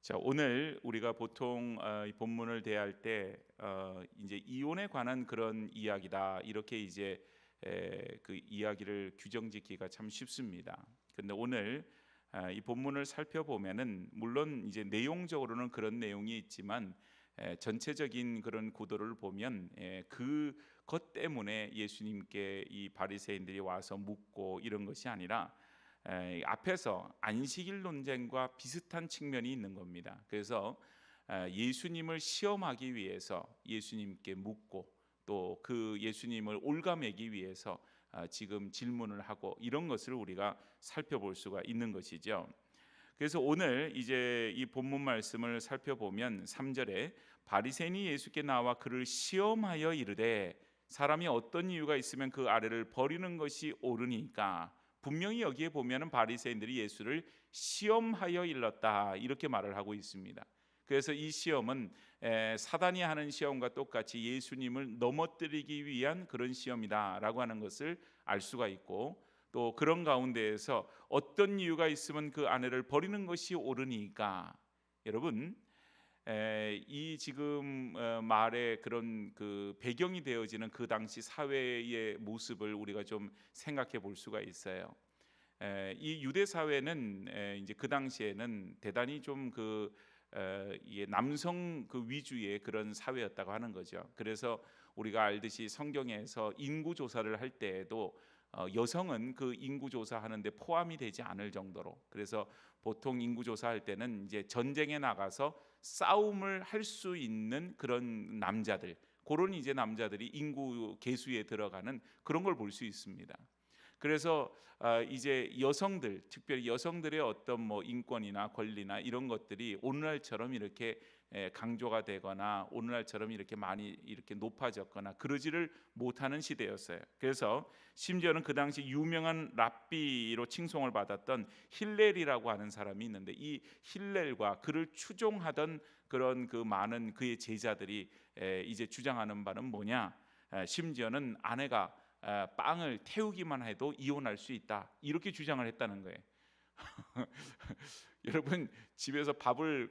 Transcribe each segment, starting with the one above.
자, 오늘 우리가 보통 이 본문을 대할 때 이제 이혼에 관한 그런 이야기다 이렇게 이제 그 이야기를 규정짓기가 참 쉽습니다. 근데 오늘 이 본문을 살펴보면은 물론 이제 내용적으로는 그런 내용이 있지만 전체적인 그런 구도를 보면 그것 때문에 예수님께 이 바리새인들이 와서 묻고 이런 것이 아니라 앞에서 안식일 논쟁과 비슷한 측면이 있는 겁니다. 그래서 예수님을 시험하기 위해서 예수님께 묻고 또 그 예수님을 올가매기 위해서 지금 질문을 하고 이런 것을 우리가 살펴볼 수가 있는 것이죠. 그래서 오늘 이제 이 본문 말씀을 살펴보면 3절에 바리새인이 예수께 나와 그를 시험하여 이르되 사람이 어떤 이유가 있으면 그 아래를 버리는 것이 옳으니까, 분명히 여기에 보면은 바리새인들이 예수를 시험하여 일렀다 이렇게 말을 하고 있습니다. 그래서 이 시험은 사단이 하는 시험과 똑같이 예수님을 넘어뜨리기 위한 그런 시험이다라고 하는 것을 알 수가 있고, 또 그런 가운데에서 어떤 이유가 있으면 그 아내를 버리는 것이 옳으니까, 여러분 이 지금 말의 그런 그 배경이 되어지는 그 당시 사회의 모습을 우리가 좀 생각해 볼 수가 있어요. 이 유대 사회는 이제 그 당시에는 대단히 좀 이게 남성 그 위주의 그런 사회였다고 하는 거죠. 그래서 우리가 알듯이 성경에서 인구 조사를 할 때에도 여성은 그 인구 조사하는데 포함이 되지 않을 정도로, 그래서 보통 인구 조사할 때는 이제 전쟁에 나가서 싸움을 할 수 있는 그런 남자들, 그런 이제 남자들이 인구 계수에 들어가는 그런 걸 볼 수 있습니다. 그래서 이제 여성들, 특별히 여성들의 어떤 뭐 인권이나 권리나 이런 것들이 오늘날처럼 이렇게 강조가 되거나 오늘날처럼 이렇게 많이 이렇게 높아졌거나 그러지를 못하는 시대였어요. 그래서 심지어는 그 당시 유명한 랍비로 칭송을 받았던 힐렐이라고 하는 사람이 있는데, 이 힐렐과 그를 추종하던 그런 그 많은 그의 제자들이 이제 주장하는 바는 뭐냐? 심지어는 아내가 빵을 태우기만 해도 이혼할 수 있다 이렇게 주장을 했다는 거예요. 여러분 집에서 밥을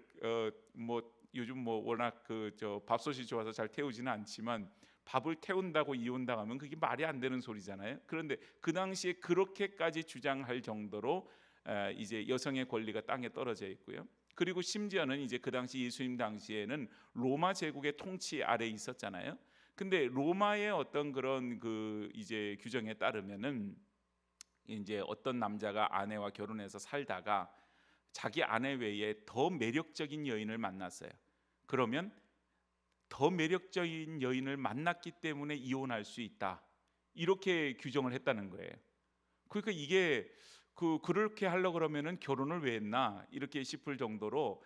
뭐 요즘 뭐 워낙 그 저 밥솥이 좋아서 잘 태우지는 않지만 밥을 태운다고 이혼당하면 그게 말이 안 되는 소리잖아요. 그런데 그 당시에 그렇게까지 주장할 정도로 이제 여성의 권리가 땅에 떨어져 있고요. 그리고 심지어는 이제 그 당시 예수님 당시에는 로마 제국의 통치 아래에 있었잖아요. 근데 로마의 어떤 그런 그 이제 규정에 따르면은 이제 어떤 남자가 아내와 결혼해서 살다가 자기 아내 외에 더 매력적인 여인을 만났어요. 그러면 더 매력적인 여인을 만났기 때문에 이혼할 수 있다, 이렇게 규정을 했다는 거예요. 그러니까 이게 그렇게 하려 그러면은 결혼을 왜 했나 이렇게 싶을 정도로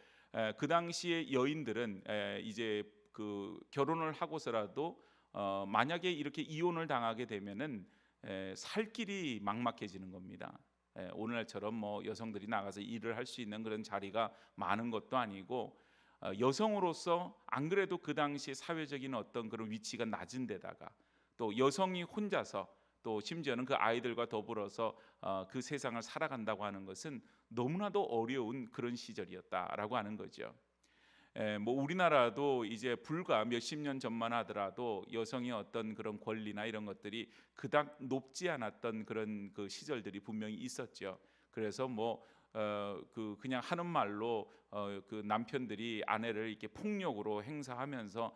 그 당시에 여인들은 이제 그 결혼을 하고서라도 만약에 이렇게 이혼을 당하게 되면은 살 길이 막막해지는 겁니다. 오늘날처럼 뭐 여성들이 나가서 일을 할 수 있는 그런 자리가 많은 것도 아니고, 여성으로서 안 그래도 그 당시 사회적인 어떤 그런 위치가 낮은 데다가 또 여성이 혼자서 또 심지어는 그 아이들과 더불어서 그 세상을 살아간다고 하는 것은 너무나도 어려운 그런 시절이었다라고 하는 거죠. 뭐 우리나라도 이제 불과 몇십 년 전만 하더라도 여성의 어떤 그런 권리나 이런 것들이 그닥 높지 않았던 그런 그 시절들이 분명히 있었죠. 그래서 뭐 그냥 하는 말로 그 남편들이 아내를 이렇게 폭력으로 행사하면서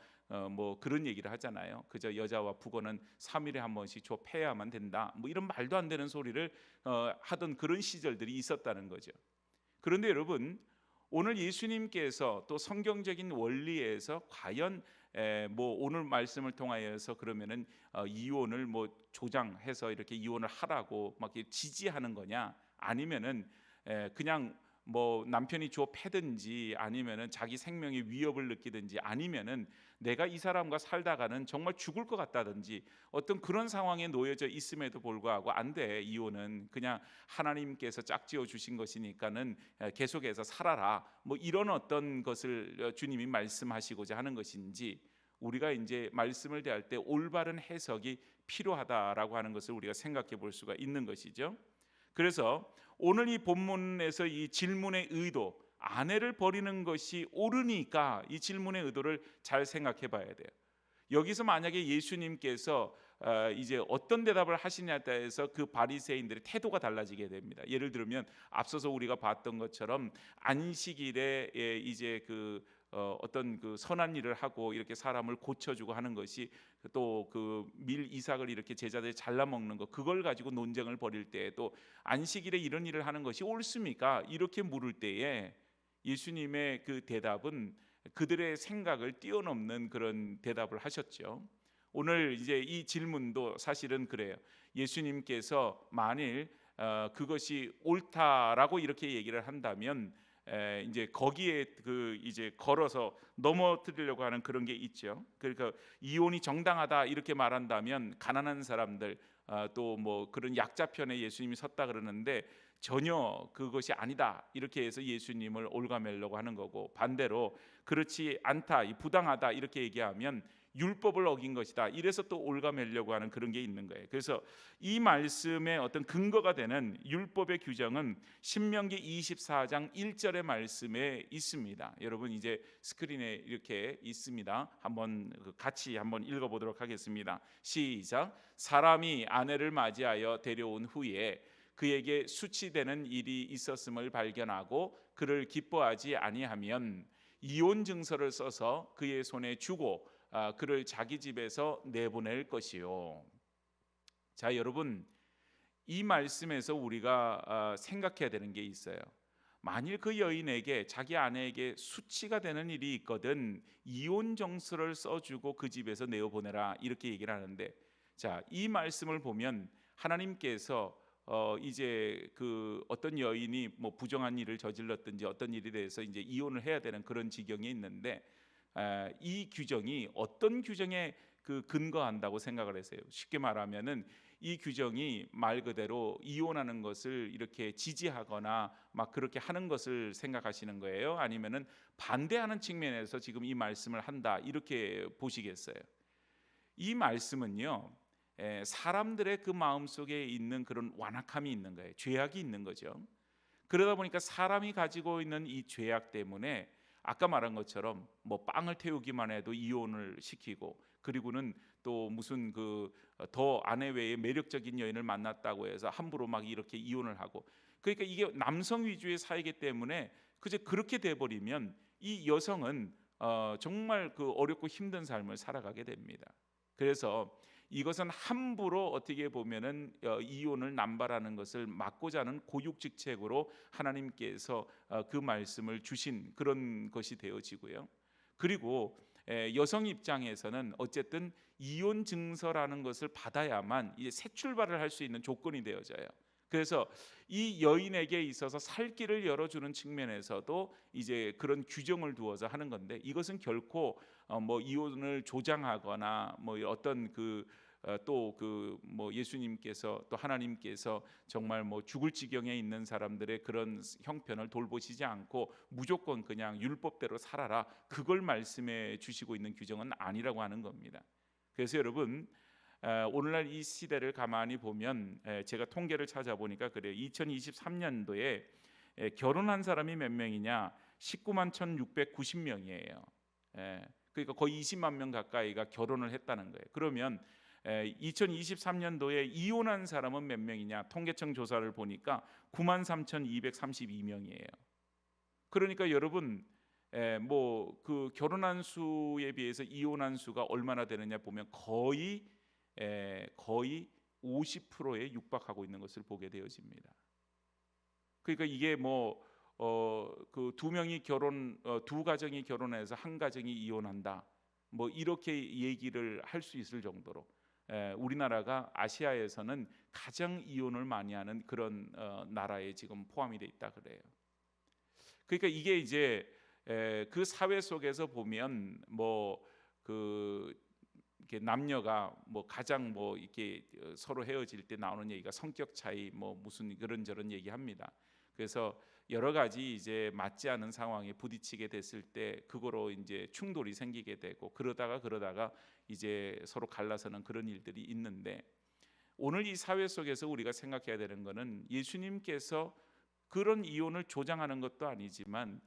뭐 그런 얘기를 하잖아요. 그저 여자와 북어는 3일에 한 번씩 줘 패야만 된다, 뭐 이런 말도 안 되는 소리를 하던 그런 시절들이 있었다는 거죠. 그런데 여러분, 오늘 예수님께서 또 성경적인 원리에서 과연 뭐 오늘 말씀을 통하여서 그러면은 이혼을 뭐 조장해서 이렇게 이혼을 하라고 막 이렇게 지지하는 거냐, 아니면은 그냥 뭐 남편이 주어 패든지 아니면은 자기 생명에 위협을 느끼든지 아니면은 내가 이 사람과 살다가는 정말 죽을 것 같다든지 어떤 그런 상황에 놓여져 있음에도 불구하고 안 돼, 이혼은 그냥 하나님께서 짝지어 주신 것이니까는 계속해서 살아라, 뭐 이런 어떤 것을 주님이 말씀하시고자 하는 것인지, 우리가 이제 말씀을 대할 때 올바른 해석이 필요하다라고 하는 것을 우리가 생각해 볼 수가 있는 것이죠. 그래서 오늘 이 본문에서 이 질문의 의도, 아내를 버리는 것이 옳으니까 이 질문의 의도를 잘 생각해 봐야 돼요. 여기서 만약에 예수님께서 이제 어떤 대답을 하시냐에 따라서 그 바리새인들의 태도가 달라지게 됩니다. 예를 들면 앞서서 우리가 봤던 것처럼 안식일에 이제 어떤 그 선한 일을 하고 이렇게 사람을 고쳐주고 하는 것이 또 그 밀 이삭을 이렇게 제자들이 잘라 먹는 거, 그걸 가지고 논쟁을 벌일 때에도 안식일에 이런 일을 하는 것이 옳습니까? 이렇게 물을 때에 예수님의 그 대답은 그들의 생각을 뛰어넘는 그런 대답을 하셨죠. 오늘 이제 이 질문도 사실은 그래요. 예수님께서 만일 그것이 옳다라고 이렇게 얘기를 한다면 이제 거기에 이제 걸어서 넘어뜨리려고 하는 그런 게 있죠. 그러니까 이혼이 정당하다 이렇게 말한다면 가난한 사람들 또 뭐 그런 약자 편에 예수님이 섰다 그러는데 전혀 그것이 아니다 이렇게 해서 예수님을 올가매려고 하는 거고, 반대로 그렇지 않다, 부당하다 이렇게 얘기하면 율법을 어긴 것이다 이래서 또 올가매려고 하는 그런 게 있는 거예요. 그래서 이 말씀의 어떤 근거가 되는 율법의 규정은 신명기 24장 1절의 말씀에 있습니다. 여러분 이제 스크린에 이렇게 있습니다. 한번 같이 한번 읽어보도록 하겠습니다. 시작. 사람이 아내를 맞이하여 데려온 후에 그에게 수치되는 일이 있었음을 발견하고 그를 기뻐하지 아니하면 이혼 증서를 써서 그의 손에 주고 그를 자기 집에서 내보낼 것이요. 자, 여러분 이 말씀에서 우리가 생각해야 되는 게 있어요. 만일 그 여인에게 자기 아내에게 수치가 되는 일이 있거든 이혼 정서를 써주고 그 집에서 내어보내라 이렇게 얘기를 하는데, 자, 이 말씀을 보면 하나님께서 이제 그 어떤 여인이 뭐 부정한 일을 저질렀든지 어떤 일에 대해서 이제 이혼을 해야 되는 그런 지경이 있는데 이 규정이 어떤 규정에 근거한다고 생각을 했어요. 쉽게 말하면은 이 규정이 말 그대로 이혼하는 것을 이렇게 지지하거나 막 그렇게 하는 것을 생각하시는 거예요? 아니면은 반대하는 측면에서 지금 이 말씀을 한다 이렇게 보시겠어요? 이 말씀은요, 사람들의 그 마음 속에 있는 그런 완악함이 있는 거예요. 죄악이 있는 거죠. 그러다 보니까 사람이 가지고 있는 이 죄악 때문에 아까 말한 것처럼 뭐 빵을 태우기만 해도 이혼을 시키고, 그리고는 또 무슨 더 아내 외에 매력적인 여인을 만났다고 해서 함부로 막 이렇게 이혼을 하고, 그러니까 이게 남성 위주의 사회이기 때문에 그렇게 돼 버리면 이 여성은 정말 어렵고 힘든 삶을 살아가게 됩니다. 그래서 이것은 함부로 어떻게 보면은 이혼을 남발하는 것을 막고자 하는 고육직책으로 하나님께서 그 말씀을 주신 그런 것이 되어지고요. 그리고 여성 입장에서는 어쨌든 이혼 증서라는 것을 받아야만 이제 새 출발을 할 수 있는 조건이 되어져요. 그래서 이 여인에게 있어서 살 길을 열어주는 측면에서도 이제 그런 규정을 두어서 하는 건데, 이것은 결코 뭐 이혼을 조장하거나 뭐 어떤 뭐 예수님께서 또 하나님께서 정말 뭐 죽을 지경에 있는 사람들의 그런 형편을 돌보시지 않고 무조건 그냥 율법대로 살아라 그걸 말씀해 주시고 있는 규정은 아니라고 하는 겁니다. 그래서 여러분 오늘날 이 시대를 가만히 보면 제가 통계를 찾아보니까 그래요. 2023년도에 결혼한 사람이 몇 명이냐? 19만 1,690명이에요. 그러니까 거의 20만 명 가까이가 결혼을 했다는 거예요. 그러면 2023년도에 이혼한 사람은 몇 명이냐? 통계청 조사를 보니까 9만 3,232명이에요. 그러니까 여러분 뭐 결혼한 수에 비해서 이혼한 수가 얼마나 되느냐 보면 거의 50%에 육박하고 있는 것을 보게 되어집니다. 그러니까 이게 뭐 두 명이 두 가정이 결혼해서 한 가정이 이혼한다, 뭐 이렇게 얘기를 할 수 있을 정도로 우리나라가 아시아에서는 가장 이혼을 많이 하는 그런 나라에 지금 포함이 돼 있다 그래요. 그러니까 이게 이제 그 사회 속에서 보면 이렇게 남녀가 뭐 가장 뭐 이렇게 서로 헤어질 때 나오는 얘기가 성격 차이 뭐 무슨 그런저런 얘기합니다. 그래서 여러 가지 이제 맞지 않은 상황에 부딪히게 됐을 때 그거로 이제 충돌이 생기게 되고 그러다가 이제 서로 갈라서는 그런 일들이 있는데, 오늘 이 사회 속에서 우리가 생각해야 되는 것은 예수님께서 그런 이혼을 조장하는 것도 아니지만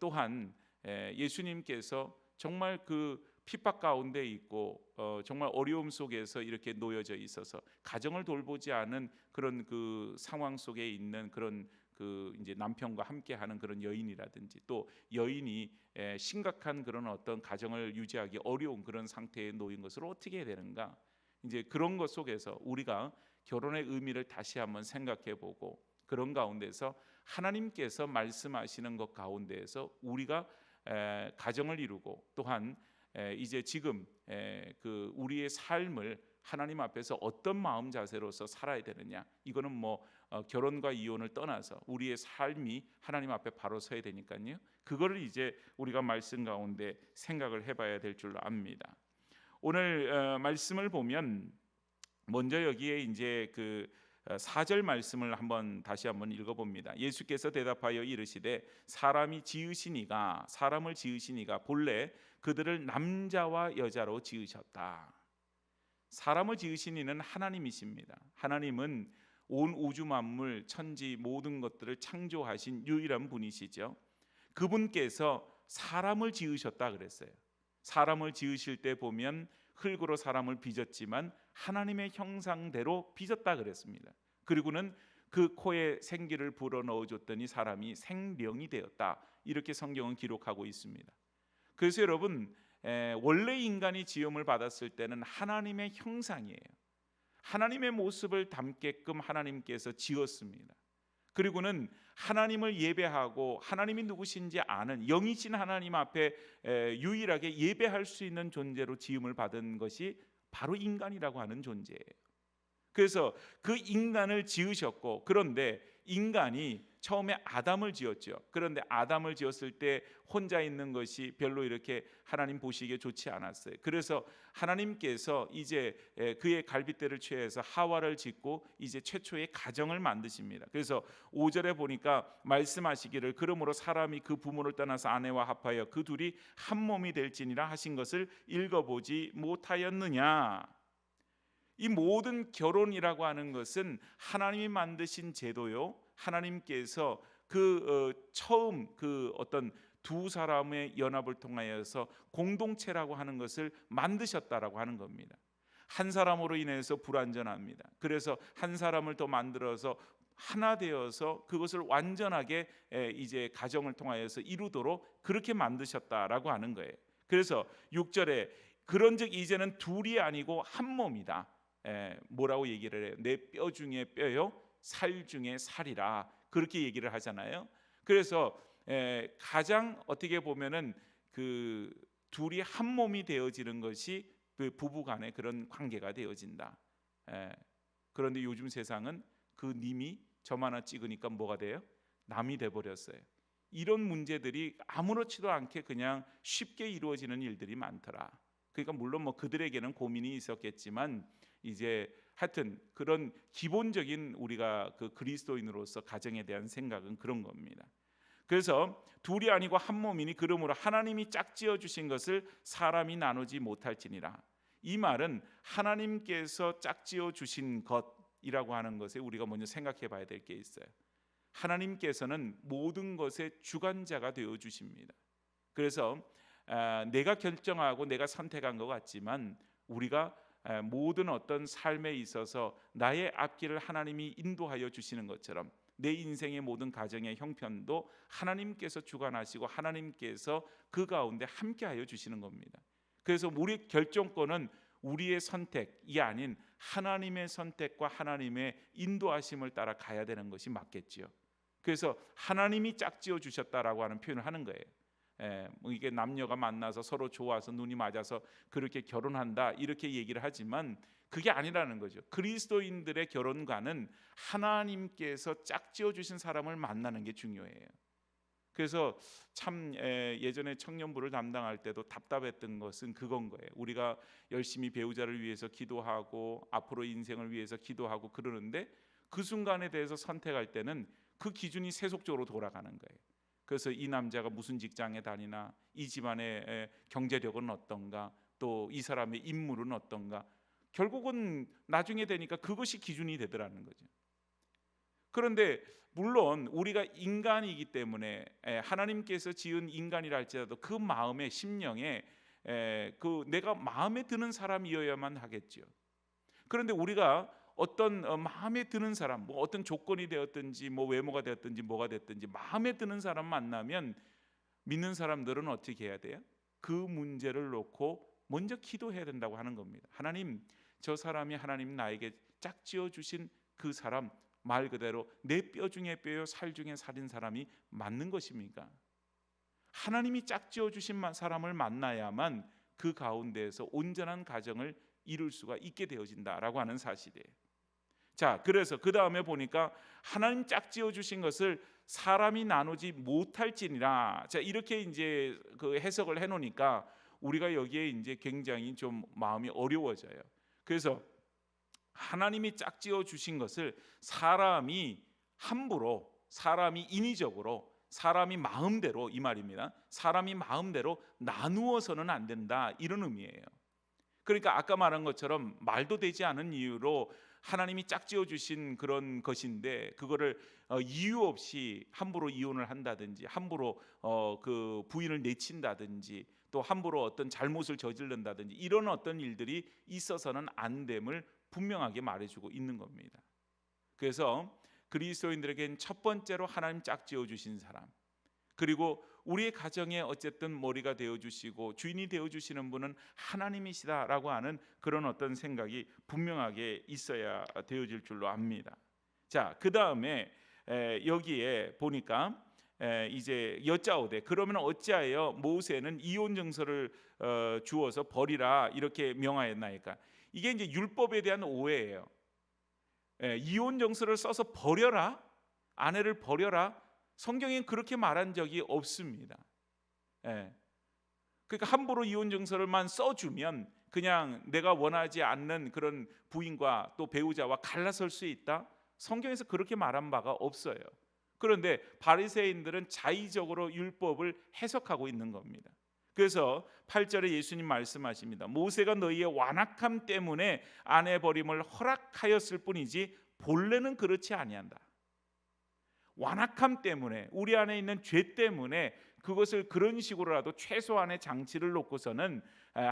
또한 예수님께서 정말 그 핍박 가운데 있고 정말 어려움 속에서 이렇게 놓여져 있어서 가정을 돌보지 않은 그런 그 상황 속에 있는 그런 그 이제 남편과 함께하는 그런 여인이라든지 또 여인이 심각한 그런 어떤 가정을 유지하기 어려운 그런 상태에 놓인 것을 어떻게 해야 되는가, 이제 그런 것 속에서 우리가 결혼의 의미를 다시 한번 생각해보고 그런 가운데서 하나님께서 말씀하시는 것 가운데에서 우리가 가정을 이루고 또한 이제 지금 그 우리의 삶을 하나님 앞에서 어떤 마음 자세로서 살아야 되느냐, 이거는 뭐 결혼과 이혼을 떠나서 우리의 삶이 하나님 앞에 바로 서야 되니까요. 그거를 이제 우리가 말씀 가운데 생각을 해봐야 될 줄로 압니다. 오늘 말씀을 보면 먼저 여기에 이제 그 4절 말씀을 다시 한번 읽어봅니다. 예수께서 대답하여 이르시되 사람을 지으시니가 본래 그들을 남자와 여자로 지으셨다. 사람을 지으신 이는 하나님이십니다. 하나님은 온 우주 만물 천지 모든 것들을 창조하신 유일한 분이시죠. 그분께서 사람을 지으셨다 그랬어요. 사람을 지으실 때 보면 흙으로 사람을 빚었지만 하나님의 형상대로 빚었다 그랬습니다. 그리고는 그 코에 생기를 불어넣어 줬더니 사람이 생명이 되었다, 이렇게 성경은 기록하고 있습니다. 그래서 여러분, 원래 인간이 지음을 받았을 때는 하나님의 형상이에요. 하나님의 모습을 담게끔 하나님께서 지었습니다. 그리고는 하나님을 예배하고 하나님이 누구신지 아는 영이신 하나님 앞에 유일하게 예배할 수 있는 존재로 지음을 받은 것이 바로 인간이라고 하는 존재예요. 그래서 그 인간을 지으셨고, 그런데 인간이 처음에 아담을 지었죠. 그런데 아담을 지었을 때 혼자 있는 것이 별로 이렇게 하나님 보시기에 좋지 않았어요. 그래서 하나님께서 이제 그의 갈빗대를 취해서 하와를 짓고 이제 최초의 가정을 만드십니다. 그래서 5절에 보니까 말씀하시기를 그러므로 사람이 그 부모를 떠나서 아내와 합하여 그 둘이 한 몸이 될지니라 하신 것을 읽어보지 못하였느냐. 이 모든 결혼이라고 하는 것은 하나님이 만드신 제도요, 하나님께서 처음 그 어떤 두 사람의 연합을 통하여서 공동체라고 하는 것을 만드셨다라고 하는 겁니다. 한 사람으로 인해서 불완전합니다. 그래서 한 사람을 더 만들어서 하나 되어서 그것을 완전하게 이제 가정을 통하여서 이루도록 그렇게 만드셨다라고 하는 거예요. 그래서 6절에 그런즉 이제는 둘이 아니고 한 몸이다. 뭐라고 얘기를 해요? 내 뼈 중에 뼈요, 살 중에 살이라, 그렇게 얘기를 하잖아요. 그래서 가장 어떻게 보면은 그 둘이 한 몸이 되어지는 것이 그 부부간의 그런 관계가 되어진다. 그런데 요즘 세상은 그 님이 점 하나 찍으니까 뭐가 돼요? 남이 돼버렸어요. 이런 문제들이 아무렇지도 않게 그냥 쉽게 이루어지는 일들이 많더라. 그러니까 물론 뭐 그들에게는 고민이 있었겠지만 이제 하여튼 그런 기본적인 우리가 그 그리스도인으로서 가정에 대한 생각은 그런 겁니다. 그래서 둘이 아니고 한 몸이니 그러므로 하나님이 짝지어 주신 것을 사람이 나누지 못할지니라. 이 말은 하나님께서 짝지어 주신 것이라고 하는 것에 우리가 먼저 생각해 봐야 될 게 있어요. 하나님께서는 모든 것의 주관자가 되어 주십니다. 그래서 내가 결정하고 내가 선택한 것 같지만 우리가 모든 어떤 삶에 있어서 나의 앞길을 하나님이 인도하여 주시는 것처럼 내 인생의 모든 가정의 형편도 하나님께서 주관하시고 하나님께서 그 가운데 함께하여 주시는 겁니다. 그래서 우리 결정권은 우리의 선택이 아닌 하나님의 선택과 하나님의 인도하심을 따라 가야 되는 것이 맞겠지요. 그래서 하나님이 짝지어 주셨다라고 하는 표현을 하는 거예요. 이게 남녀가 만나서 서로 좋아서 눈이 맞아서 그렇게 결혼한다 이렇게 얘기를 하지만 그게 아니라는 거죠. 그리스도인들의 결혼관은 하나님께서 짝지어 주신 사람을 만나는 게 중요해요. 그래서 참 예전에 청년부를 담당할 때도 답답했던 것은 그건 거예요. 우리가 열심히 배우자를 위해서 기도하고 앞으로 인생을 위해서 기도하고 그러는데 그 순간에 대해서 선택할 때는 그 기준이 세속적으로 돌아가는 거예요. 그래서 이 남자가 무슨 직장에 다니나, 이 집안의 경제력은 어떤가, 또 이 사람의 인물은 어떤가, 결국은 나중에 되니까 그것이 기준이 되더라는 거죠. 그런데 물론 우리가 인간이기 때문에 하나님께서 지은 인간이라 할지라도 그 마음에 심령에 그 내가 마음에 드는 사람이어야만 하겠죠. 그런데 우리가 어떤 마음에 드는 사람, 뭐 어떤 조건이 되었든지 뭐 외모가 되었든지 뭐가 됐든지 마음에 드는 사람 만나면 믿는 사람들은 어떻게 해야 돼요? 그 문제를 놓고 먼저 기도해야 된다고 하는 겁니다. 하나님, 저 사람이 하나님 나에게 짝지어 주신 그 사람, 말 그대로 내 뼈 중에 뼈요 살 중에 살인 사람이 맞는 것입니까? 하나님이 짝지어 주신 사람을 만나야만 그 가운데에서 온전한 가정을 이룰 수가 있게 되어진다라고 하는 사실이에요. 자, 그래서 그 다음에 보니까 하나님 짝지어 주신 것을 사람이 나누지 못할지니라. 자, 이렇게 이제 그 해석을 해놓으니까 우리가 여기에 이제 굉장히 좀 마음이 어려워져요. 그래서 하나님이 짝지어 주신 것을 사람이 함부로, 사람이 인위적으로, 사람이 마음대로, 이 말입니다. 사람이 마음대로 나누어서는 안 된다, 이런 의미예요. 그러니까 아까 말한 것처럼 말도 되지 않은 이유로 하나님이 짝지어 주신 그런 것인데 그거를 이유 없이 함부로 이혼을 한다든지 함부로 그 부인을 내친다든지 또 함부로 어떤 잘못을 저지른다든지 이런 어떤 일들이 있어서는 안 됨을 분명하게 말해주고 있는 겁니다. 그래서 그리스도인들에겐 첫 번째로 하나님 짝지어 주신 사람, 그리고 우리의 가정에 어쨌든 머리가 되어주시고 주인이 되어주시는 분은 하나님이시다라고 하는 그런 어떤 생각이 분명하게 있어야 되어질 줄로 압니다. 자, 그 다음에 여기에 보니까 이제 여짜오되 그러면 어찌하여 모세는 이혼 증서를 주어서 버리라 이렇게 명하였나이까? 이게 이제 율법에 대한 오해예요. 이혼 증서를 써서 버려라, 아내를 버려라, 성경엔 그렇게 말한 적이 없습니다. 그러니까 함부로 이혼 증서를만 써주면 그냥 내가 원하지 않는 그런 부인과 또 배우자와 갈라설 수 있다, 성경에서 그렇게 말한 바가 없어요. 그런데 바리새인들은 자의적으로 율법을 해석하고 있는 겁니다. 그래서 8절에 예수님 말씀하십니다. 모세가 너희의 완악함 때문에 아내 버림을 허락하였을 뿐이지 본래는 그렇지 아니한다. 완악함 때문에, 우리 안에 있는 죄 때문에 그것을 그런 식으로라도 최소한의 장치를 놓고서는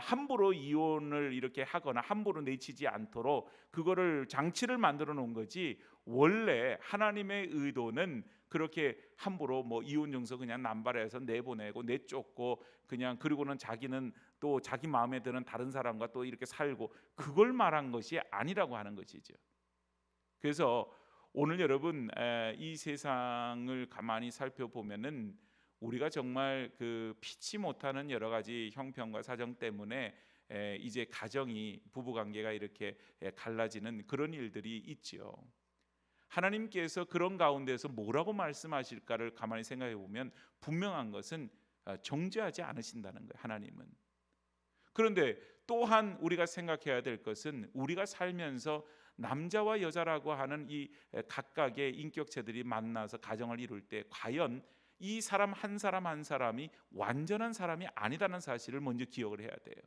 함부로 이혼을 이렇게 하거나 함부로 내치지 않도록 그거를 장치를 만들어 놓은 거지, 원래 하나님의 의도는 그렇게 함부로 뭐 이혼 증서 그냥 남발해서 내보내고 내쫓고 그냥, 그리고는 자기는 또 자기 마음에 드는 다른 사람과 또 이렇게 살고, 그걸 말한 것이 아니라고 하는 것이죠. 그래서 오늘 여러분 이 세상을 가만히 살펴보면은 우리가 정말 그 피치 못하는 여러 가지 형편과 사정 때문에 이제 가정이, 부부관계가 이렇게 갈라지는 그런 일들이 있지요. 하나님께서 그런 가운데서 뭐라고 말씀하실까를 가만히 생각해 보면 분명한 것은 정죄하지 않으신다는 거예요, 하나님은. 그런데 또한 우리가 생각해야 될 것은 우리가 살면서 남자와 여자라고 하는 이 각각의 인격체들이 만나서 가정을 이룰 때 과연 이 사람 한 사람 한 사람이 완전한 사람이 아니라는 사실을 먼저 기억을 해야 돼요.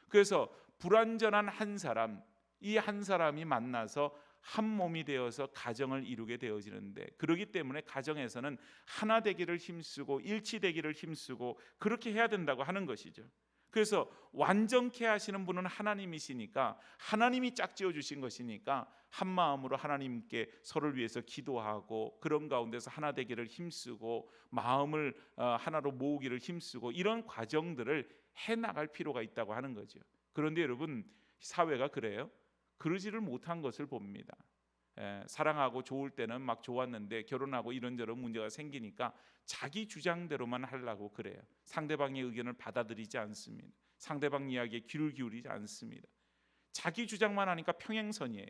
그래서 불완전한 한 사람, 이 한 사람이 만나서 한 몸이 되어서 가정을 이루게 되어지는데, 그렇기 때문에 가정에서는 하나 되기를 힘쓰고 일치되기를 힘쓰고 그렇게 해야 된다고 하는 것이죠. 그래서 완전케 하시는 분은 하나님이시니까, 하나님이 짝지어 주신 것이니까 한 마음으로 하나님께 서로를 위해서 기도하고 그런 가운데서 하나 되기를 힘쓰고 마음을 하나로 모으기를 힘쓰고 이런 과정들을 해나갈 필요가 있다고 하는 거죠. 그런데 여러분, 사회가 그래요? 그러지를 못한 것을 봅니다. 사랑하고 좋을 때는 막 좋았는데 결혼하고 이런저런 문제가 생기니까 자기 주장대로만 하려고 그래요. 상대방의 의견을 받아들이지 않습니다. 상대방 이야기에 귀를 기울이지 않습니다. 자기 주장만 하니까 평행선이에요.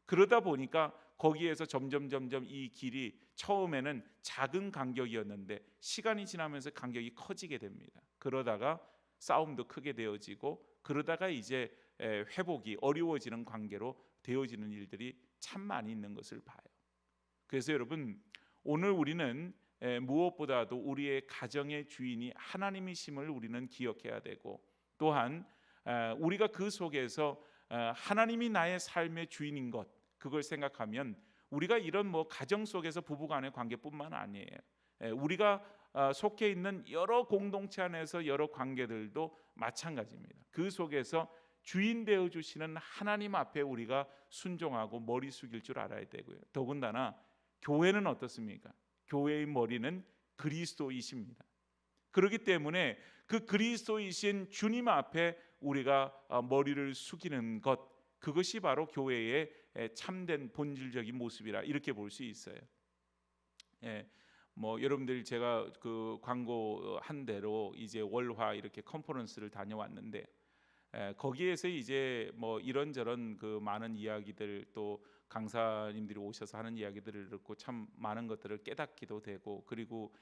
그러다 보니까 거기에서 점점 이 길이 처음에는 작은 간격이었는데 시간이 지나면서 간격이 커지게 됩니다. 그러다가 싸움도 크게 되어지고, 그러다가 이제 회복이 어려워지는 관계로 되어지는 일들이 참 많이 있는 것을 봐요. 그래서 여러분, 오늘 우리는 무엇보다도 우리의 가정의 주인이 하나님이심을 우리는 기억해야 되고, 또한 우리가 그 속에서 하나님이 나의 삶의 주인인 것, 그걸 생각하면 우리가 이런 뭐 가정 속에서 부부간의 관계뿐만 아니에요. 우리가 속해 있는 여러 공동체 안에서 여러 관계들도 마찬가지입니다. 그 속에서 주인 되어 주시는 하나님 앞에 우리가 순종하고 머리 숙일 줄 알아야 되고요. 더군다나 교회는 어떻습니까? 교회의 머리는 그리스도이십니다. 그렇기 때문에 그 그리스도이신 주님 앞에 우리가 머리를 숙이는 것, 그것이 바로 교회의 참된 본질적인 모습이라 이렇게 볼 수 있어요. 뭐 여러분들 제가 그 광고한 대로 이제 월화 이렇게 컨퍼런스를 다녀왔는데 거기에서 이제 뭐 이런저런 그 많은 이야기들, 또 강사님들이 오셔서 하는 이야기들을 듣고 참 많은 것들을 깨닫기도 되고, 그리고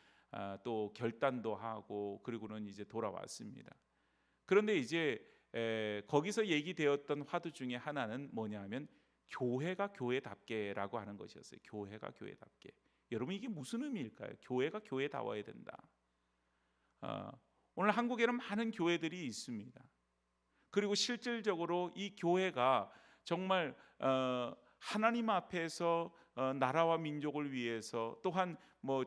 또 결단도 하고, 그리고는 이제 돌아왔습니다. 그런데 이제 거기서 얘기되었던 화두 중에 하나는 뭐냐면 교회가 교회답게라고 하는 것이었어요. 교회가 교회답게. 여러분, 이게 무슨 의미일까요? 교회가 교회다워야 된다. 오늘 한국에는 많은 교회들이 있습니다. 그리고 실질적으로 이 교회가 정말 하나님 앞에서 나라와 민족을 위해서, 또한 뭐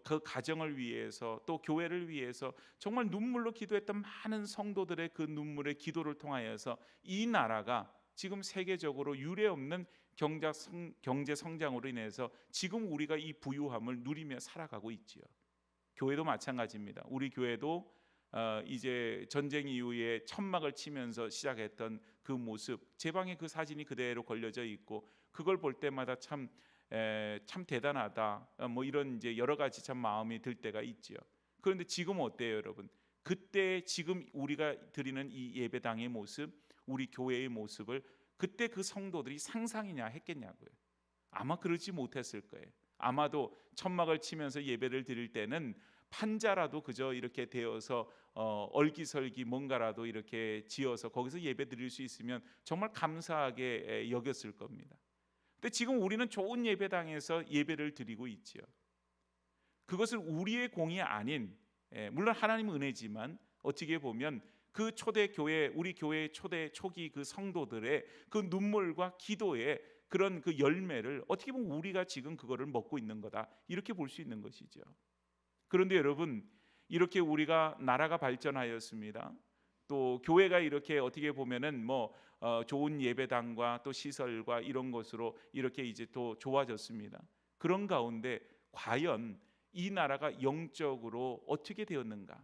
그 가정을 위해서, 또 교회를 위해서 정말 눈물로 기도했던 많은 성도들의 그 눈물의 기도를 통하여서 이 나라가 지금 세계적으로 유례없는 경제 성장으로 인해서 지금 우리가 이 부유함을 누리며 살아가고 있지요. 교회도 마찬가지입니다. 우리 교회도 이제 전쟁 이후에 천막을 치면서 시작했던 그 모습, 제 방에 그 사진이 그대로 걸려져 있고, 그걸 볼 때마다 참 대단하다, 뭐 이런 이제 여러 가지 참 마음이 들 때가 있지요. 그런데 지금 어때요, 여러분? 그때 지금 우리가 드리는 이 예배당의 모습, 우리 교회의 모습을 그때 그 성도들이 상상이냐 했겠냐고요. 아마 그러지 못했을 거예요. 아마도 천막을 치면서 예배를 드릴 때는 판자라도 그저 이렇게 되어서 얼기설기 뭔가라도 이렇게 지어서 거기서 예배 드릴 수 있으면 정말 감사하게 여겼을 겁니다. 근데 지금 우리는 좋은 예배당에서 예배를 드리고 있지요. 그것을 우리의 공이 아닌, 물론 하나님의 은혜지만 어떻게 보면 그 초대 교회, 우리 교회의 초기 그 성도들의 그 눈물과 기도의 그런 그 열매를 어떻게 보면 우리가 지금 그거를 먹고 있는 거다, 이렇게 볼 수 있는 것이죠. 그런데 여러분, 이렇게 우리가 나라가 발전하였습니다. 또 교회가 이렇게 어떻게 보면은 뭐 좋은 예배당과 또 시설과 이런 것으로 이렇게 이제 또 좋아졌습니다. 그런 가운데 과연 이 나라가 영적으로 어떻게 되었는가?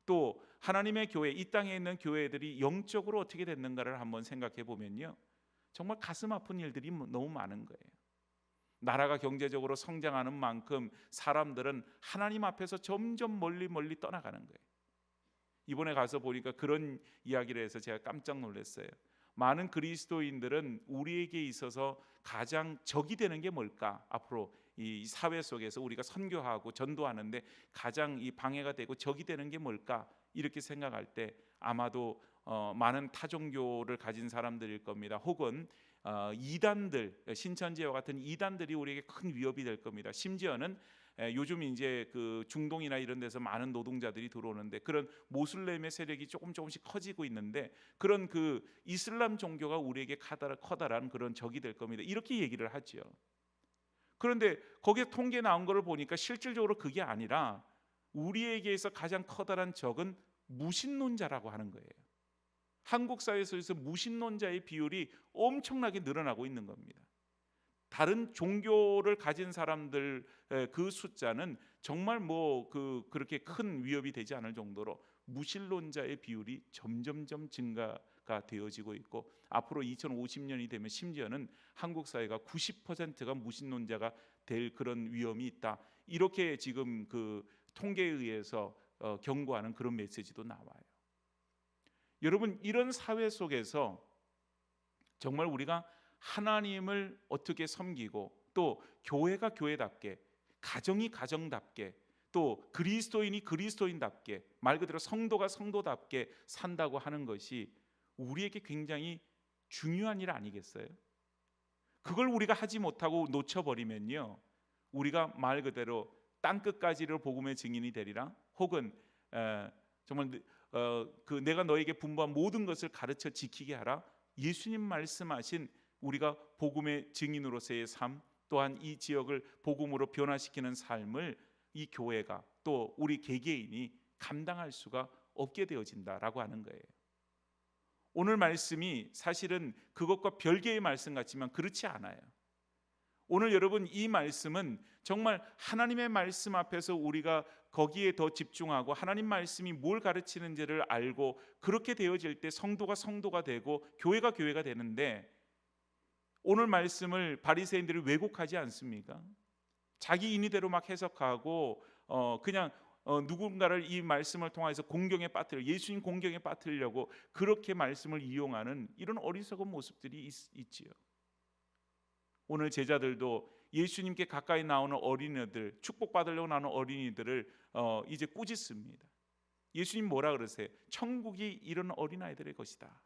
또 하나님의 교회, 이 땅에 있는 교회들이 영적으로 어떻게 됐는가를 한번 생각해 보면요, 정말 가슴 아픈 일들이 너무 많은 거예요. 나라가 경제적으로 성장하는 만큼 사람들은 하나님 앞에서 점점 멀리 떠나가는 거예요. 이번에 가서 보니까 그런 이야기를 해서 제가 깜짝 놀랐어요. 많은 그리스도인들은 우리에게 있어서 가장 적이 되는 게 뭘까? 앞으로 이 사회 속에서 우리가 선교하고 전도하는데 가장 이 방해가 되고 적이 되는 게 뭘까? 이렇게 생각할 때 아마도 많은 타종교를 가진 사람들일 겁니다. 혹은 이단들, 신천지와 같은 이단들이 우리에게 큰 위협이 될 겁니다. 심지어는 요즘 이제 그 중동이나 이런 데서 많은 노동자들이 들어오는데 그런 모슬렘의 세력이 조금씩 커지고 있는데, 그런 그 이슬람 종교가 우리에게 커다란 그런 적이 될 겁니다. 이렇게 얘기를 하죠. 그런데 거기에 통계 나온 거를 보니까 실질적으로 그게 아니라 우리에게서 가장 커다란 적은 무신론자라고 하는 거예요. 한국 사회에서 무신론자의 비율이 엄청나게 늘어나고 있는 겁니다. 다른 종교를 가진 사람들 그 숫자는 정말 뭐 그렇게 큰 위협이 되지 않을 정도로 무신론자의 비율이 점점점 증가가 되어지고 있고, 앞으로 2050년이 되면 심지어는 한국 사회가 90%가 무신론자가 될 그런 위험이 있다, 이렇게 지금 그 통계에 의해서 경고하는 그런 메시지도 나와요. 여러분, 이런 사회 속에서 정말 우리가 하나님을 어떻게 섬기고, 또 교회가 교회답게, 가정이 가정답게, 또 그리스도인이 그리스도인답게, 말 그대로 성도가 성도답게 산다고 하는 것이 우리에게 굉장히 중요한 일 아니겠어요? 그걸 우리가 하지 못하고 놓쳐버리면요, 우리가 말 그대로 땅끝까지를 복음의 증인이 되리라, 혹은 정말 내가 너에게 분부한 모든 것을 가르쳐 지키게 하라, 예수님 말씀하신 우리가 복음의 증인으로서의 삶, 또한 이 지역을 복음으로 변화시키는 삶을 이 교회가 또 우리 개개인이 감당할 수가 없게 되어진다라고 하는 거예요. 오늘 말씀이 사실은 그것과 별개의 말씀 같지만 그렇지 않아요. 오늘 여러분 이 말씀은 정말 하나님의 말씀 앞에서 우리가 거기에 더 집중하고 하나님 말씀이 뭘 가르치는지를 알고 그렇게 되어질 때 성도가 되고 교회가 되는데, 오늘 말씀을 바리새인들이 왜곡하지 않습니까? 자기 인의대로 막 해석하고 그냥 누군가를 이 말씀을 통해서 공경에 빠뜨려 예수님 공경에 빠뜨리려고 그렇게 말씀을 이용하는 이런 어리석은 모습들이 있지요. 오늘 제자들도 예수님께 가까이 나오는 어린이들, 축복받으려고 나오는 어린이들을 이제 꾸짖습니다. 예수님 뭐라 그러세요? 천국이 이런 어린아이들의 것이다.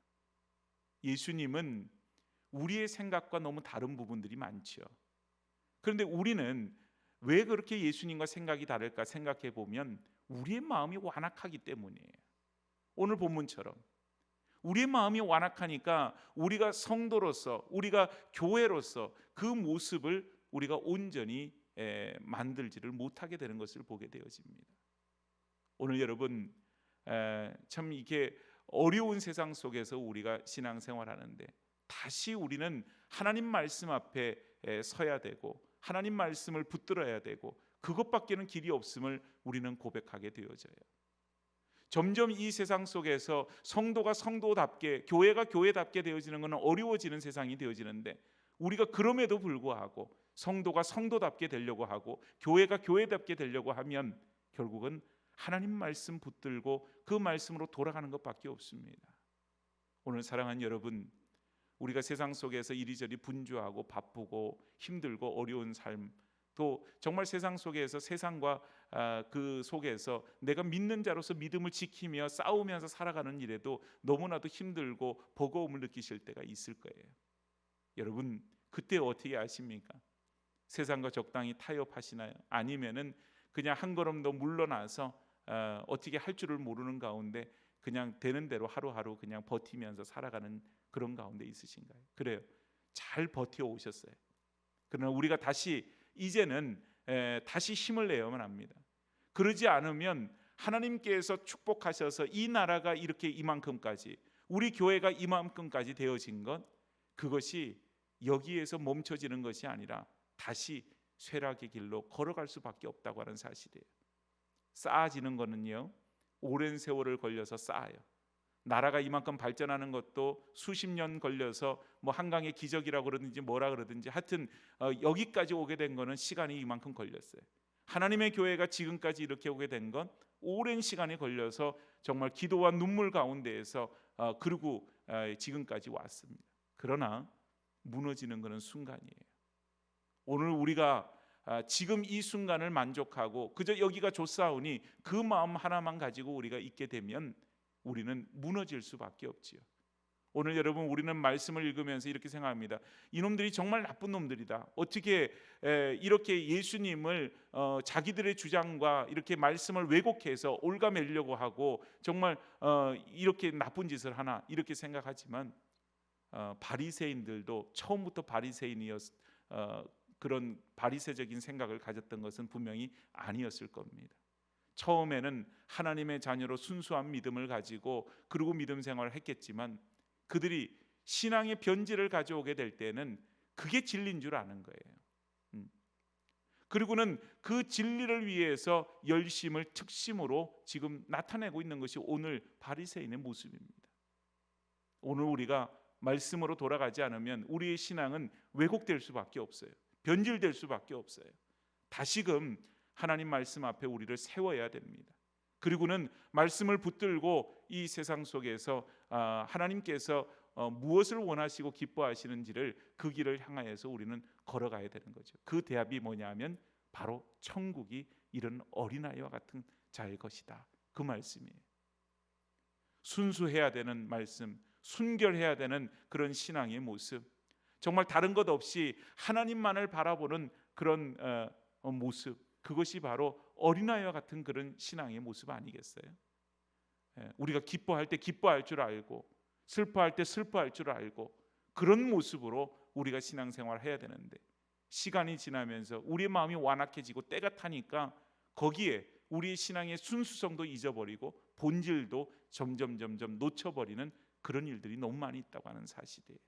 예수님은 우리의 생각과 너무 다른 부분들이 많죠. 그런데 우리는 왜 그렇게 예수님과 생각이 다를까 생각해 보면 우리의 마음이 완악하기 때문이에요. 오늘 본문처럼 우리의 마음이 완악하니까 우리가 성도로서, 우리가 교회로서 그 모습을 우리가 온전히 만들지를 못하게 되는 것을 보게 되어집니다. 오늘 여러분 참 이게 어려운 세상 속에서 우리가 신앙생활하는데 다시 우리는 하나님 말씀 앞에 서야 되고 하나님 말씀을 붙들어야 되고 그것밖에는 길이 없음을 우리는 고백하게 되어져요. 점점 이 세상 속에서 성도가 성도답게, 교회가 교회답게 되어지는 것은 어려워지는 세상이 되어지는데, 우리가 그럼에도 불구하고 성도가 성도답게 되려고 하고 교회가 교회답게 되려고 하면 결국은 하나님 말씀 붙들고 그 말씀으로 돌아가는 것밖에 없습니다. 오늘 사랑하는 여러분, 우리가 세상 속에서 이리저리 분주하고 바쁘고 힘들고 어려운 삶, 또 정말 세상 속에서 세상과 그 속에서 내가 믿는 자로서 믿음을 지키며 싸우면서 살아가는 일에도 너무나도 힘들고 버거움을 느끼실 때가 있을 거예요. 여러분 그때 어떻게 하십니까? 세상과 적당히 타협하시나요? 아니면은 그냥 한 걸음 더 물러나서 어떻게 할 줄을 모르는 가운데 그냥 되는 대로 하루하루 그냥 버티면서 살아가는 그런 가운데 있으신가요? 그래요. 잘 버텨 오셨어요. 그러나 우리가 이제는 다시 힘을 내야만 합니다. 그러지 않으면 하나님께서 축복하셔서 이 나라가 이렇게 이만큼까지, 우리 교회가 이만큼까지 되어진 것, 그것이 여기에서 멈춰지는 것이 아니라 다시 쇠락의 길로 걸어갈 수밖에 없다고 하는 사실이에요. 쌓아지는 거는요, 오랜 세월을 걸려서 쌓아요. 나라가 이만큼 발전하는 것도 수십 년 걸려서 뭐 한강의 기적이라고 그러든지 뭐라 그러든지 하여튼 여기까지 오게 된 거는 시간이 이만큼 걸렸어요. 하나님의 교회가 지금까지 이렇게 오게 된 건 오랜 시간이 걸려서 정말 기도와 눈물 가운데에서 그리고 지금까지 왔습니다. 그러나 무너지는 것은 순간이에요. 오늘 우리가 지금 이 순간을 만족하고 그저 여기가 좋사오니 그 마음 하나만 가지고 우리가 있게 되면 우리는 무너질 수밖에 없지요. 오늘 여러분 우리는 말씀을 읽으면서 이렇게 생각합니다. 이놈들이 정말 나쁜 놈들이다. 어떻게 이렇게 예수님을 자기들의 주장과 이렇게 말씀을 왜곡해서 올가매려고 하고 정말 이렇게 나쁜 짓을 하나 이렇게 생각하지만 바리새인들도 처음부터 그런 바리새적인 생각을 가졌던 것은 분명히 아니었을 겁니다. 처음에는 하나님의 자녀로 순수한 믿음을 가지고 그리고 믿음 생활을 했겠지만 그들이 신앙의 변질을 가져오게 될 때는 그게 진리인 줄 아는 거예요. 그리고는 그 진리를 위해서 열심을 특심으로 지금 나타내고 있는 것이 오늘 바리새인의 모습입니다. 오늘 우리가 말씀으로 돌아가지 않으면 우리의 신앙은 왜곡될 수밖에 없어요. 변질될 수밖에 없어요. 다시금 하나님 말씀 앞에 우리를 세워야 됩니다. 그리고는 말씀을 붙들고 이 세상 속에서 하나님께서 무엇을 원하시고 기뻐하시는지를 그 길을 향하여서 우리는 걸어가야 되는 거죠. 그 대합이 뭐냐면 바로 천국이 이런 어린아이와 같은 자의 것이다. 그 말씀이에요. 순수해야 되는 말씀, 순결해야 되는 그런 신앙의 모습, 정말 다른 것 없이 하나님만을 바라보는 그런 모습, 그것이 바로 어린아이와 같은 그런 신앙의 모습 아니겠어요? 우리가 기뻐할 때 기뻐할 줄 알고 슬퍼할 때 슬퍼할 줄 알고 그런 모습으로 우리가 신앙생활을 해야 되는데 시간이 지나면서 우리의 마음이 완악해지고 때가 타니까 거기에 우리의 신앙의 순수성도 잊어버리고 본질도 점점 놓쳐버리는 그런 일들이 너무 많이 있다고 하는 사실이에요.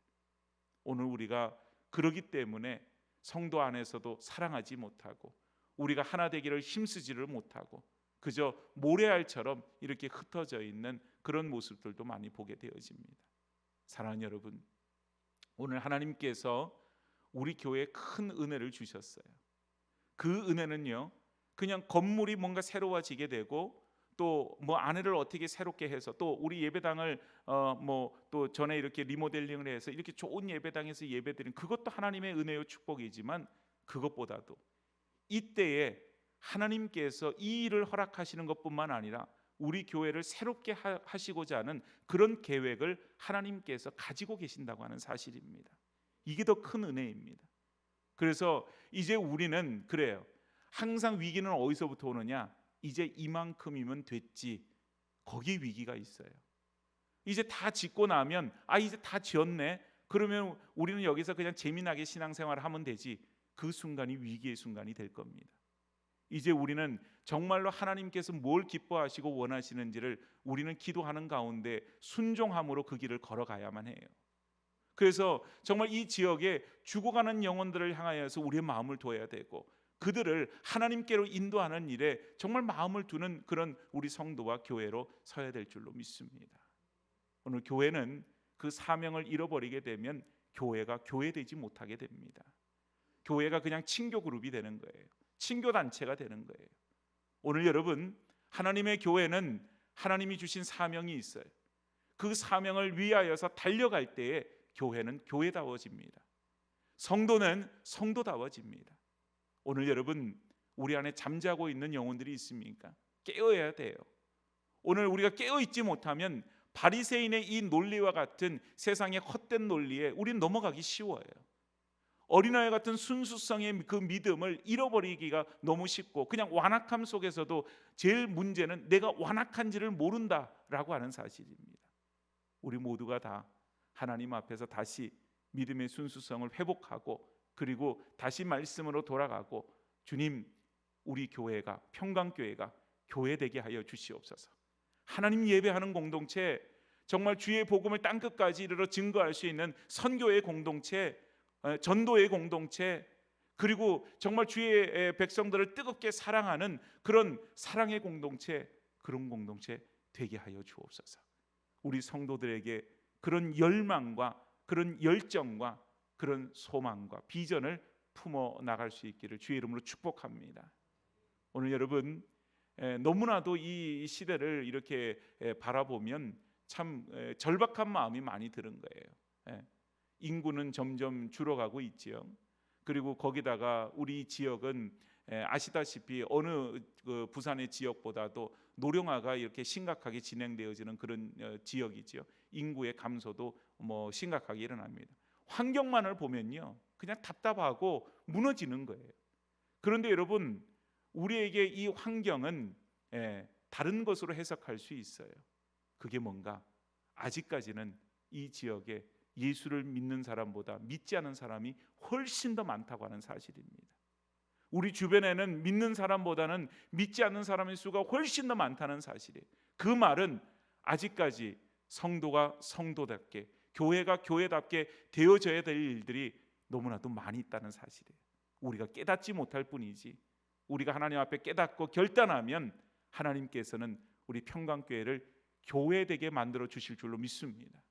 오늘 우리가 그러기 때문에 성도 안에서도 사랑하지 못하고 우리가 하나 되기를 힘쓰지를 못하고 그저 모래알처럼 이렇게 흩어져 있는 그런 모습들도 많이 보게 되어집니다. 사랑하는 여러분, 오늘 하나님께서 우리 교회에 큰 은혜를 주셨어요. 그 은혜는요, 그냥 건물이 뭔가 새로워지게 되고 또 뭐 안에를 어떻게 새롭게 해서 또 우리 예배당을 또 전에 이렇게 리모델링을 해서 이렇게 좋은 예배당에서 예배드린 그것도 하나님의 은혜요 축복이지만 그것보다도 이때에 하나님께서 이 일을 허락하시는 것뿐만 아니라 우리 교회를 새롭게 하시고자 하는 그런 계획을 하나님께서 가지고 계신다고 하는 사실입니다. 이게 더 큰 은혜입니다. 그래서 이제 우리는 그래요. 항상 위기는 어디서부터 오느냐? 이제 이만큼이면 됐지. 거기 위기가 있어요. 이제 다 짓고 나면 이제 다 지었네. 그러면 우리는 여기서 그냥 재미나게 신앙생활을 하면 되지. 그 순간이 위기의 순간이 될 겁니다. 이제 우리는 정말로 하나님께서 뭘 기뻐하시고 원하시는지를 우리는 기도하는 가운데 순종함으로 그 길을 걸어가야만 해요. 그래서 정말 이 지역에 죽어가는 영혼들을 향하여서 우리의 마음을 둬야 되고 그들을 하나님께로 인도하는 일에 정말 마음을 두는 그런 우리 성도와 교회로 서야 될 줄로 믿습니다. 오늘 교회는 그 사명을 잃어버리게 되면 교회가 교회되지 못하게 됩니다. 교회가 그냥 친교 그룹이 되는 거예요. 친교 단체가 되는 거예요. 오늘 여러분, 하나님의 교회는 하나님이 주신 사명이 있어요. 그 사명을 위하여서 달려갈 때에 교회는 교회다워집니다. 성도는 성도다워집니다. 오늘 여러분, 우리 안에 잠자고 있는 영혼들이 있습니까? 깨어야 돼요. 오늘 우리가 깨어있지 못하면 바리새인의 이 논리와 같은 세상의 헛된 논리에 우리는 넘어가기 쉬워요. 어린아이 같은 순수성의 그 믿음을 잃어버리기가 너무 쉽고 그냥 완악함 속에서도 제일 문제는 내가 완악한지를 모른다라고 하는 사실입니다. 우리 모두가 다 하나님 앞에서 다시 믿음의 순수성을 회복하고 그리고 다시 말씀으로 돌아가고 주님, 우리 교회가 평강교회가 교회되게 하여 주시옵소서. 하나님 예배하는 공동체, 정말 주의 복음을 땅끝까지 이르러 증거할 수 있는 선교의 공동체, 전도의 공동체, 그리고 정말 주의 백성들을 뜨겁게 사랑하는 그런 사랑의 공동체, 그런 공동체 되게 하여 주옵소서. 우리 성도들에게 그런 열망과 그런 열정과 그런 소망과 비전을 품어 나갈 수 있기를 주의 이름으로 축복합니다. 오늘 여러분, 너무나도 이 시대를 이렇게 바라보면 참 절박한 마음이 많이 드는 거예요. 인구는 점점 줄어가고 있지요. 그리고 거기다가 우리 지역은 아시다시피 어느 그 부산의 지역보다도 노령화가 이렇게 심각하게 진행되어지는 그런 지역이지요. 인구의 감소도 심각하게 일어납니다. 환경만을 보면요, 그냥 답답하고 무너지는 거예요. 그런데 여러분, 우리에게 이 환경은 다른 것으로 해석할 수 있어요. 그게 뭔가? 아직까지는 이 지역에 예수를 믿는 사람보다 믿지 않은 사람이 훨씬 더 많다고 하는 사실입니다. 우리 주변에는 믿는 사람보다는 믿지 않는 사람의 수가 훨씬 더 많다는 사실이에요. 그 말은 아직까지 성도가 성도답게, 교회가 교회답게 되어져야 될 일들이 너무나도 많이 있다는 사실이에요. 우리가 깨닫지 못할 뿐이지, 우리가 하나님 앞에 깨닫고 결단하면 하나님께서는 우리 평강교회를 교회되게 만들어 주실 줄로 믿습니다.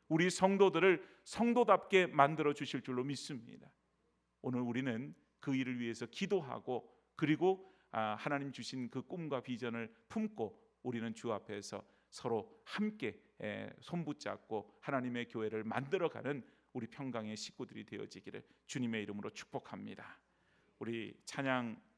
우리 성도들을 성도답게 만들어 주실 줄로 믿습니다. 오늘 우리는 그 일을 위해서 기도하고 그리고 하나님 주신 그 꿈과 비전을 품고 우리는 주 앞에서 서로 함께 손붙잡고 하나님의 교회를 만들어가는 우리 평강의 식구들이 되어지기를 주님의 이름으로 축복합니다. 우리 찬양